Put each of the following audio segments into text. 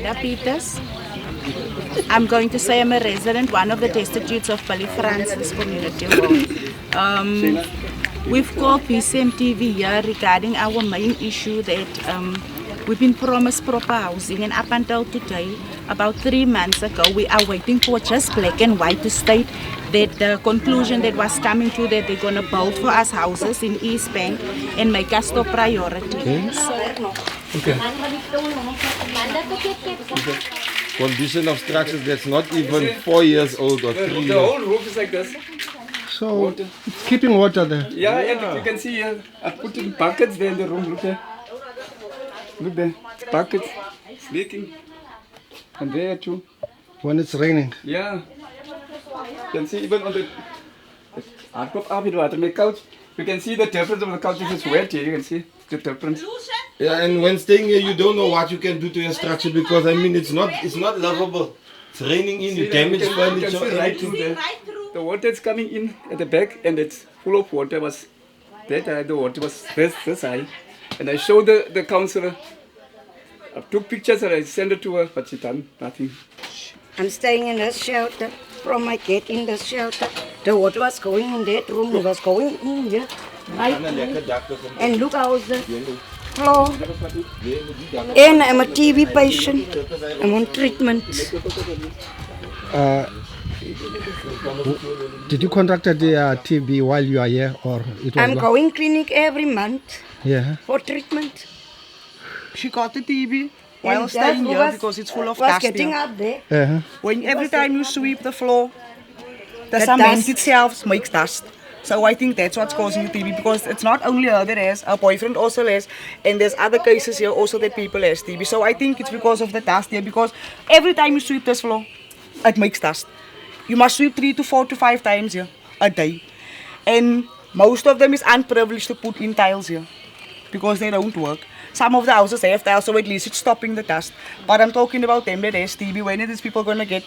Brenda Peters. I'm going to say I'm a resident, one of the destitutes of Billy Francis Community Hall. We've called Bcmm TV here regarding our main issue that we've been promised proper housing, and up until today, about 3 months ago, we are waiting for just black and white to state that the conclusion that was coming to that they're going to build for us houses in East Bank and make us top priority. Okay. Condition of structures that's not even 4 years old or 3 years. The whole roof is like this. So it's keeping water there. Yeah, and you can see here, I put in buckets there in the room. Look there. Look there. Buckets. It's leaking. And there too. When it's raining. Yeah. You can see even on the couch. You can see the difference of the couch if it's wet here. You can see the difference. Yeah, and when staying here, you don't know what you can do to your structure because I mean it's not livable. It's raining in, you damage furniture. You can see right through there. The water is coming in at the back and it's full of water. Was that high, the water was this high. And I showed the councillor. I took pictures and I sent it to her, but she done nothing. I'm staying in this shelter. From my gate in the shelter, the water was going in that room. It was going in here. Right. And look how the floor. And I'm a TB patient. I'm on treatment. Did you contact the TB while you are here, or it was? I'm going clinic every month. Yeah. For treatment. She got the TB while And staying that here was- because it's full of was dust getting here. up there. When every time you sweep the floor, the The cement dust. itself makes dust. So I think that's what's causing the TB because it's not only her that has, her boyfriend also has, and there's other cases here also that people has TB. So I think it's because of the dust here because every time you sweep this floor, it makes dust. You must sweep 3 to 4 to 5 times here a day. And most of them is unprivileged to put in tiles here because they don't work. Some of the houses have tiles, so at least it's stopping the dust. But I'm talking about them that has TB. When are these people going to get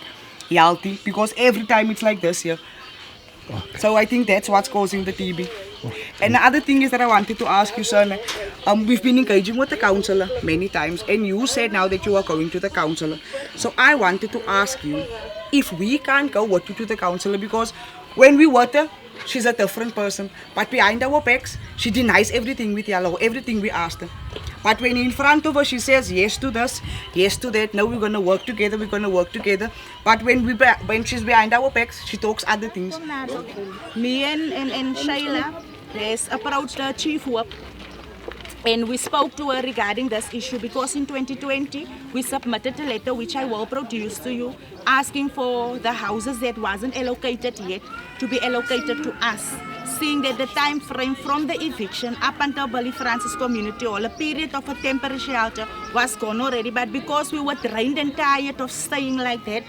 healthy? Because every time it's like this here. So I think that's what's causing the TB. And the other thing is that I wanted to ask you, sir, we've been engaging with the councillor many times, and you said now that you are going to the councillor. So I wanted to ask you if we can't go with you to the councillor, because when we with her, she's a different person. But behind our backs, she denies everything with yellow, everything we asked her. But when in front of her, she says yes to this, yes to that. No, we're going to work together, we're going to work together. But when she's behind our backs, she talks other things. Me and Shayla has approached the chief whip, and we spoke to her regarding this issue because in 2020 we submitted a letter which I will produce to you asking for the houses that wasn't allocated yet to be allocated to us, seeing that the time frame from the eviction up until Billy Francis Community Hall, a period of a temporary shelter, was gone already. But because we were drained and tired of staying like that,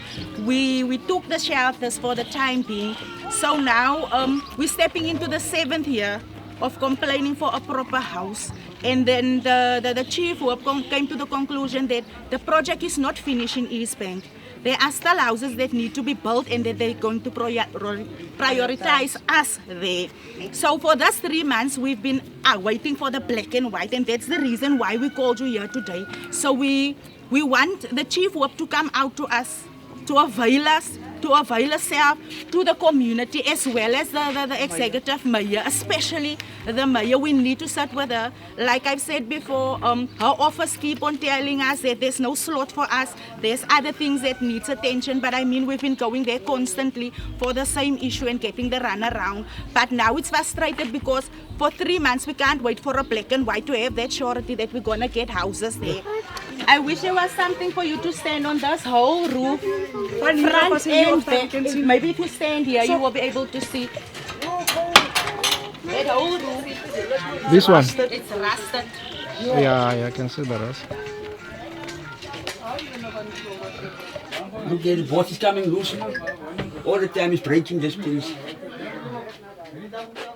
we took the shelters for the time being. So now we're stepping into the 7th year of complaining for a proper house. And then the chief came to the conclusion that the project is not finished in East Bank. There are still houses that need to be built and that they're going to prioritize us there. So for those 3 months, we've been waiting for the black and white, and that's the reason why we called you here today. So we want the chief whip to come out to us, to avail us, to avail herself to the community as well as the executive mayor, especially the mayor. We need to sit with her. Like I've said before, her office keep on telling us that there's no slot for us. There's other things that needs attention, but I mean we've been going there constantly for the same issue and getting the runaround. But now it's frustrated because for 3 months we can't wait for a black and white to have that surety that we're gonna get houses there. I wish there was something for you to stand on this whole roof, front and back. Maybe if you stand here, you will be able to see. That whole roof. This one? It's rusted. Yeah, I can see the rest. Look there, the boat is coming loose. All the time is breaking this place.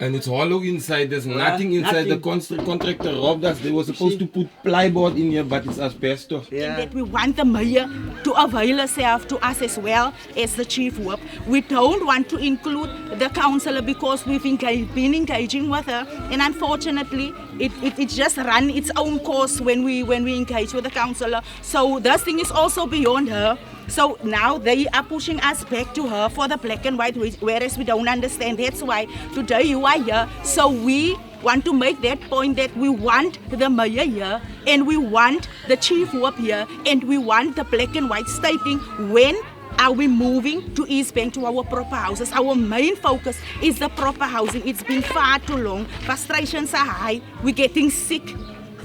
And it's hollow inside, there's nothing inside. The contractor robbed us. They were supposed to put plyboard in here, but it's asbestos. And that we want the mayor to avail herself to us as well as the chief whip. We don't want to include the councillor because we've been engaging with her, and unfortunately it just run its own course when we engage with the councillor. So this thing is also beyond her. So now they are pushing us back to her for the black and white, whereas we don't understand. That's why today you are here. So we want to make that point that we want the mayor here, and we want the chief whip here, and we want the black and white stating when are we moving to East Bank to our proper houses. Our main focus is the proper housing. It's been far too long. Frustrations are high. We're getting sick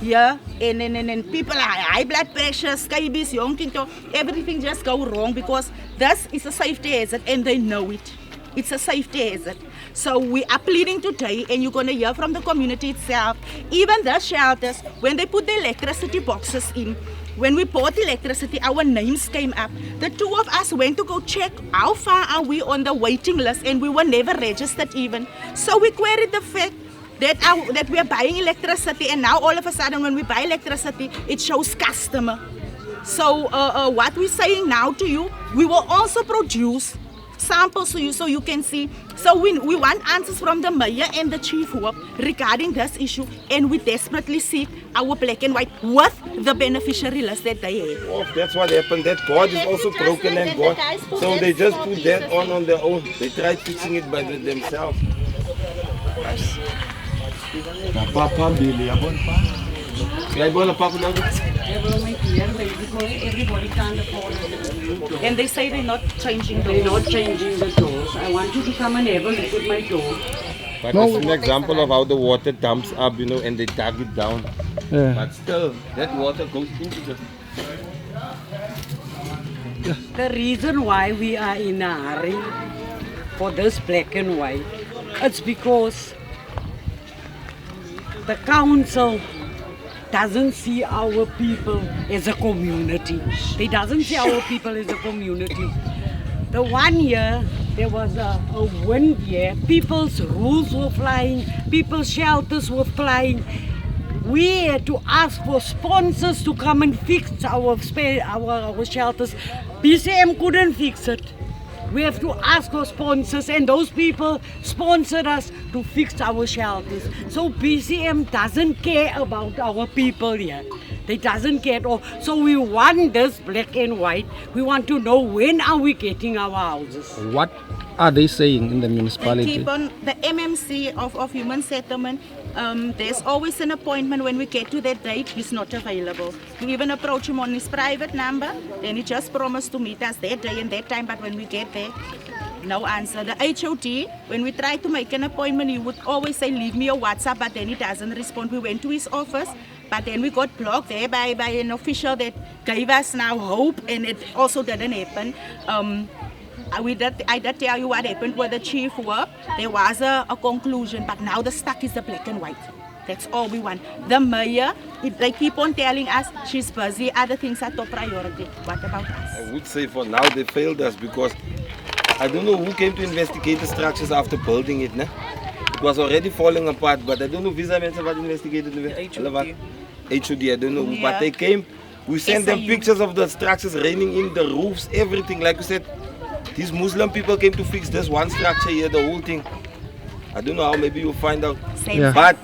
here, and people are high blood pressure, scabies, young kinto, everything just go wrong because this is a safety hazard and they know it. It's a safety hazard. So we are pleading today, and you're going to hear from the community itself. Even the shelters, when they put the electricity boxes in, when we bought electricity, our names came up. The two of us went to go check how far are we on the waiting list, and we were never registered even. So we queried the fact that we are buying electricity, and now all of a sudden when we buy electricity, it shows customer. So what we're saying now to you, we will also produce samples to you so you can see. So we want answers from the mayor and the chief whip regarding this issue, and we desperately seek our black and white with the beneficiary list that they have. Oh, that's what happened. That board is also broken and gone. So they just put that on their own. They tried fixing it by themselves. Everybody can't afford it. And they say they're not changing They're the not changing the doors. I want you to come and have a look at my door. But it's an example of how the water dumps up, you know, and they dug it down. Yeah. But still, that water goes into the... The reason why we are in a hurry for this black and white, it's because the council doesn't see our people as a community. They doesn't see our people as a community. The 1 year, there was a wind year, people's roofs were flying, people's shelters were flying. We had to ask for sponsors to come and fix our shelters. Bcmm couldn't fix it. We have to ask for sponsors, and those people sponsored us to fix our shelters. So Bcmm doesn't care about our people here. They doesn't care at all. So we want this black and white. We want to know when are we getting our houses. What are they saying in the They municipality? keep on the MMC of Human Settlement. There's always an appointment. When we get to that date, he's not available. You even approach him on his private number, then he just promised to meet us that day and that time, but when we get there, no answer. The HOD, when we try to make an appointment, he would always say, leave me a WhatsApp, but then he doesn't respond. We went to his office, but then we got blocked there by an official that gave us now hope, and it also didn't happen. I did tell you what happened with the chief whip. There was a conclusion, but now the stuck is the black and white. That's all we want. The mayor, they keep on telling us she's busy, other things are top priority. What about us? I would say for now they failed us because I don't know who came to investigate the structures after building it. It was already falling apart, but I don't know visa men have investigated it. HOD, I don't know. Yeah. But they came, we sent them SIU. pictures of the structures raining in, the roofs, everything. Like you said, these Muslim people came to fix this one structure here, the whole thing. I don't know how, maybe you'll find out. Yeah. But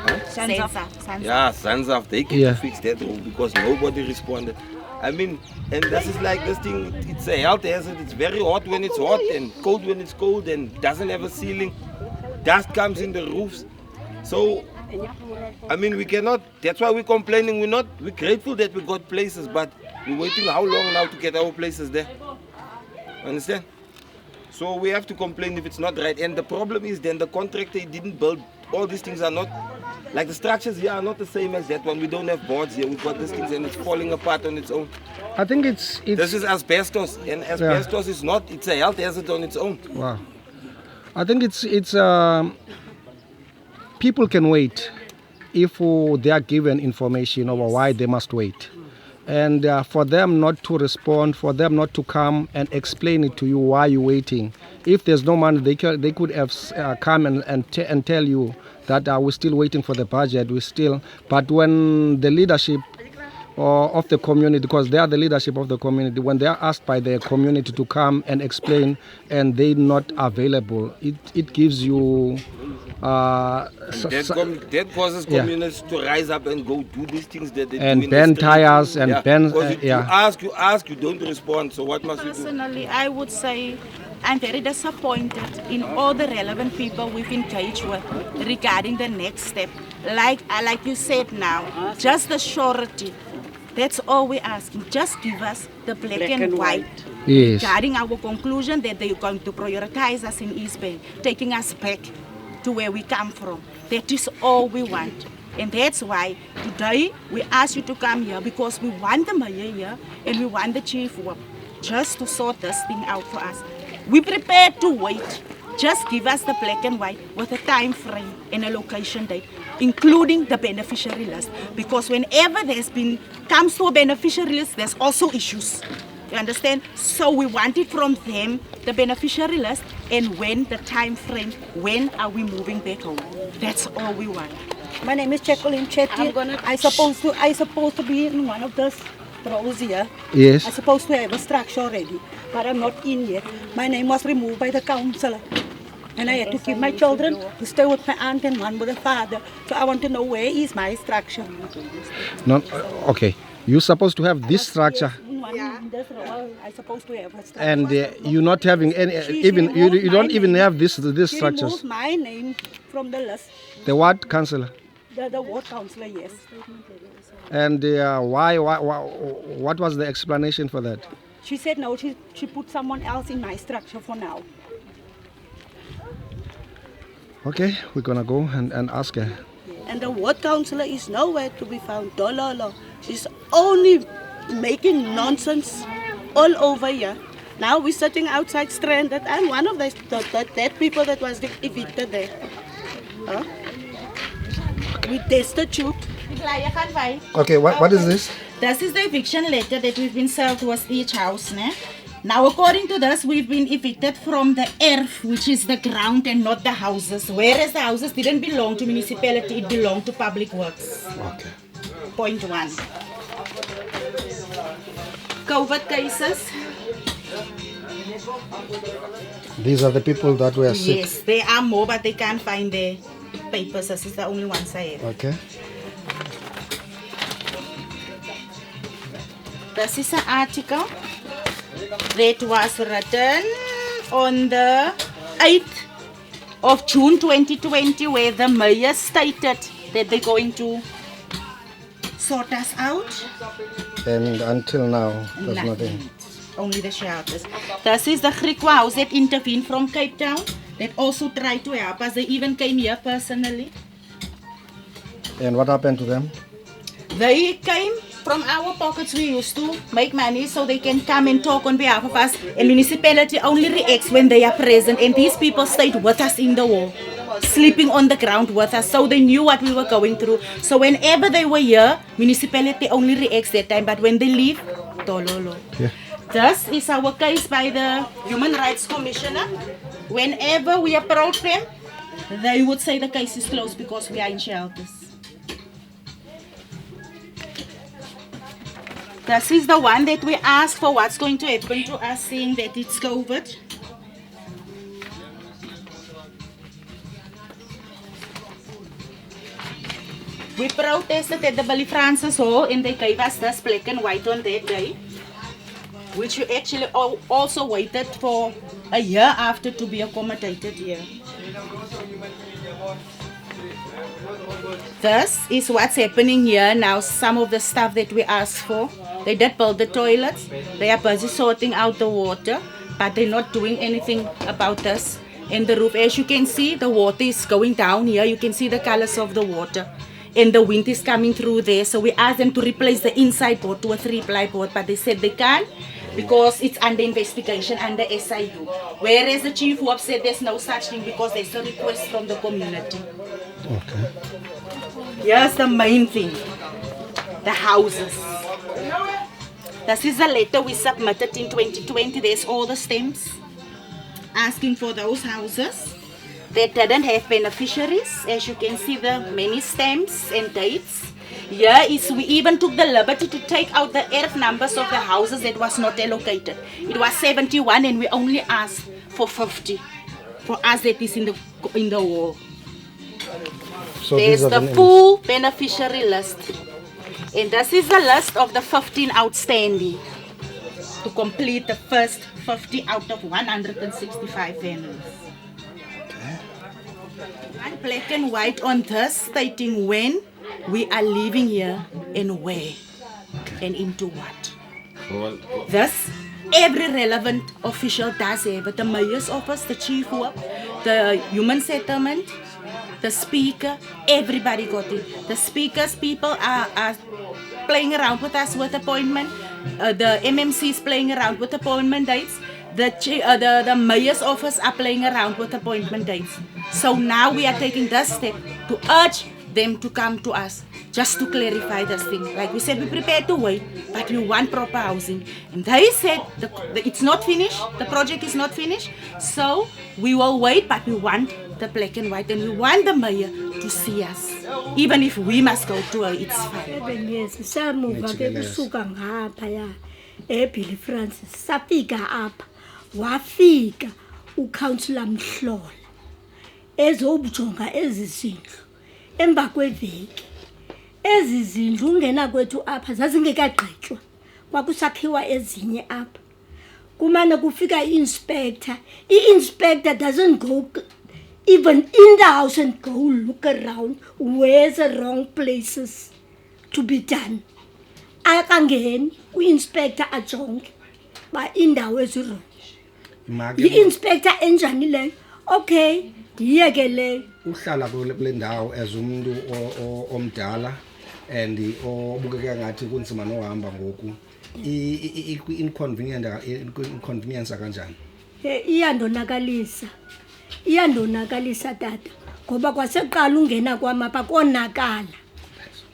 Yeah. Sanzaf, they came to fix that roof because nobody responded. I mean, and this is like this thing, it's a health hazard. It's very hot when it's hot and cold when it's cold and doesn't have a ceiling. Dust comes in the roofs. So, I mean, we cannot, that's why we're complaining. We're grateful that we got places, but we're waiting how long now to get our places there. Understand? So we have to complain if it's not right. And the problem is then the contractor didn't build, all these things are not, like the structures here are not the same as that one. We don't have boards here, we've got these things and it's falling apart on its own. I think it's This is asbestos, and asbestos is not, it's a health hazard on its own. wow. I think it's people can wait if they are given information over why they must wait. And for them not to respond, for them not to come and explain it to you why you're waiting. If there's no money, they could have come and tell you that we're still waiting for the budget. But when the leadership or of the community, because they are the leadership of the community, when they are asked by the community to come and explain and they're not available, it gives you That causes Yeah. communities to rise up and go do these things that they and do in the bend street. tires and bend Because you yeah. ask, you don't respond. So what must you do? Personally, I would say I'm very disappointed in all the relevant people we've engaged with regarding the next step. Like you said now, just the surety. That's all we're asking. Just give us the black and white. Yes. Regarding our conclusion that they're going to prioritize us in East Bay, taking us back to where we come from. That is all we want. And that's why today we ask you to come here, because we want the mayor here and we want the chief whip just to sort this thing out for us. We're prepared to wait. Just give us the black and white with a time frame and a location date, including the beneficiary list. Because whenever comes to a beneficiary list, there's also issues. You understand? So we want it from them, the beneficiary list, and when the time frame, when are we moving back home? That's all we want. My name is Jacqueline Chetty. I supposed to be in one of those rows here. Yes. I'm supposed to have a structure already, but I'm not in yet. My name was removed by the councillor. And I had to keep my children to stay with my aunt and one with the father. So I want to know where is my structure. No, okay. You're supposed to have this structure, In this row, I'm supposed to have a structure. and you're not having any. Even you don't even have this She structures. removed my name from the list. The what, councillor? The ward councillor, yes. And why? What was the explanation for that? She said no, she put someone else in my structure for now. Okay, we're gonna go and ask her. And the ward councillor is nowhere to be found. Dololo. She's only making nonsense all over here. Now we're sitting outside stranded. I'm one of that people that was evicted there. Huh? We destitute. Okay, what is this? This is the eviction letter that we've been served towards each house. Now, according to this, we've been evicted from the earth, which is the ground and not the houses. Whereas the houses didn't belong to municipality, it belonged to public works. Okay. Point one. COVID cases. These are the people that were sick. Yes, there are more, but they can't find their papers. This is the only ones I have. Okay. This is an article that was written on the 8th of June 2020, where the mayor stated that they're going to sort us out. And until now, there's nothing. Only the shelters. This is the Griqua house that intervened from Cape Town, that also tried to help us. They even came here personally. And what happened to them? They came from our pockets. We used to make money so they can come and talk on behalf of us. And municipality only reacts when they are present. And these people stayed with us in the war, sleeping on the ground with us, so they knew what we were going through. So whenever they were here, municipality only reacts that time. But when they leave, tololo. Yeah. This is our case by the Human Rights Commissioner. Whenever we approach them, they would say the case is closed because we are in shelters. This is the one that we asked for what's going to happen to us, seeing that it's COVID. We protested at the Billy Francis Hall and they gave us this black and white on that day, which we actually also waited for a year after to be accommodated here. This is what's happening here now. Some of the stuff that we asked for. They did build the toilets. They are busy sorting out the water, but they're not doing anything about this. And the roof, as you can see, the water is going down here. You can see the colors of the water. And the wind is coming through there. So we asked them to replace the inside board to a 3-ply board, but they said they can't because it's under investigation under SIU. Whereas the chief who said there's no such thing because there's a request from the community. Okay. Here's the main thing, the houses. This is a letter we submitted in 2020. There's all the stamps asking for those houses that didn't have beneficiaries. As you can see, the many stamps and dates. Here is, we even took the liberty to take out the earth numbers of the houses that was not allocated. It was 71 and we only asked for 50. For us that is in the wall. So There's these are the names. full beneficiary list. And this is the list of the 15 outstanding to complete the first 50 out of 165 families. And black and white on this stating when we are living here and where and into what. Well, Thus, every relevant official does have it. The mayor's office, the chief whip, the human settlement, the speaker, everybody got it. The speakers, people are playing around with us with appointment. The MMC is playing around with appointment dates. The mayor's office are playing around with appointment dates. So now we are taking this step to urge them to come to us just to clarify this thing. Like we said, we're prepared to wait, but we want proper housing. And they said it's not finished, the project is not finished, so we will wait, but we want the black and white and we want the mayor to see us. Even if we must go to her, it's fine. 7 years samuva ke kusuka ngapha ya eBilly Francis safika apha wafika uCouncillor Mhlola ezobujonga ezizindlu emva kweveki ezizindlu ungena kwethu apha zazingekagqitywa kwakusakhiwa ezinye apha kumane kufika iinspector i-inspector doesn't go even in the house and go look around where's the wrong places to be done. Akangeni u-inspector ajonge ba indawo eziro. I-inspector enjani leyo? Okay, ndiyeke leyo. Uhlala kule ndawo as umuntu omdala and obukeka ngathi kunzima nohamba ngoku. Inconvenience kanjani? Iyandonakalisa tata ngoba kwaseqala ungena kwami apha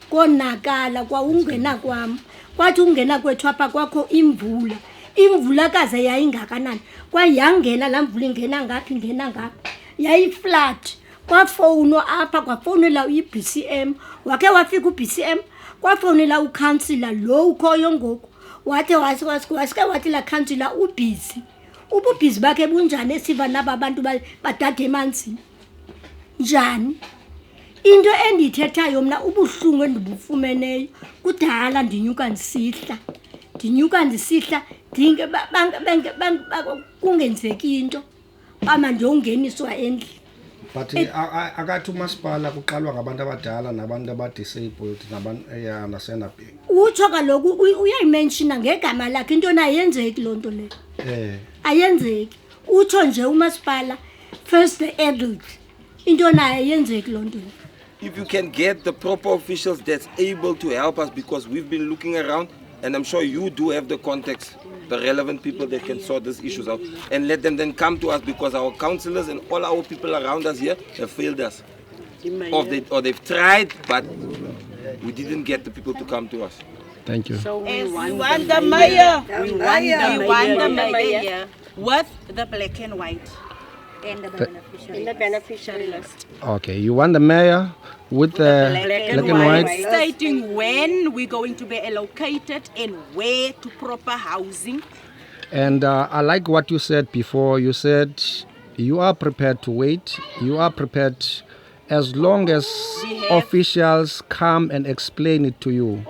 konakala kwa ungena kwami kwathi ungena kwethu apha kwakho imvula kaze yayingakanani kwayangena la mvula ingena ngaphi yayiflat kwafowunwa apha kwafowunela uBCM wake wafika uBCM kwafowunela uCouncillor lo ukhoyo ngoku wathi wathi la councillor ubhizi ububhizi bakhe bunjani esiva naba bantu badade emanzini njani into endithethayo mna ubuhlungu endibufumeneyo kudala ndinyuka ndisihla dinge kungenzeki into bama ndiyongeniswa endlini. But akathi umasipala kuqalwa ngabantu abadala nabantu abadisabled nabantu eyandasena big. Utsho kaloku uyayimenshina ngegama lakhe into ayenzeki loo nto leyo. Ayenzeki. Utsho nje umasipala first the adult into ayenzeki loo nto leyo. If you can get the proper officials that's able to help us, because we've been looking around and I'm sure you do have the contacts, the relevant people that can sort these issues out, and let them then come to us, because our councillors and all our people around us here have failed us. Or they've tried, but we didn't get the people to come to us. Thank you. So we want the mayor. We want the mayor with the black and white. And the beneficiary list. Okay, you want the mayor with the black and white stating when we're going to be allocated and where to proper housing. And I like what you said before. You said you are prepared to wait. You are prepared as long as officials come and explain it to you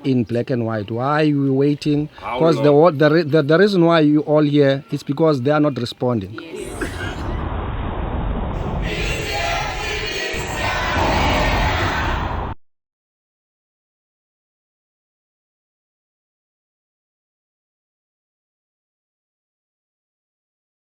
in black and white. Why are you waiting? Because the reason why you all here is because they are not responding. Yes.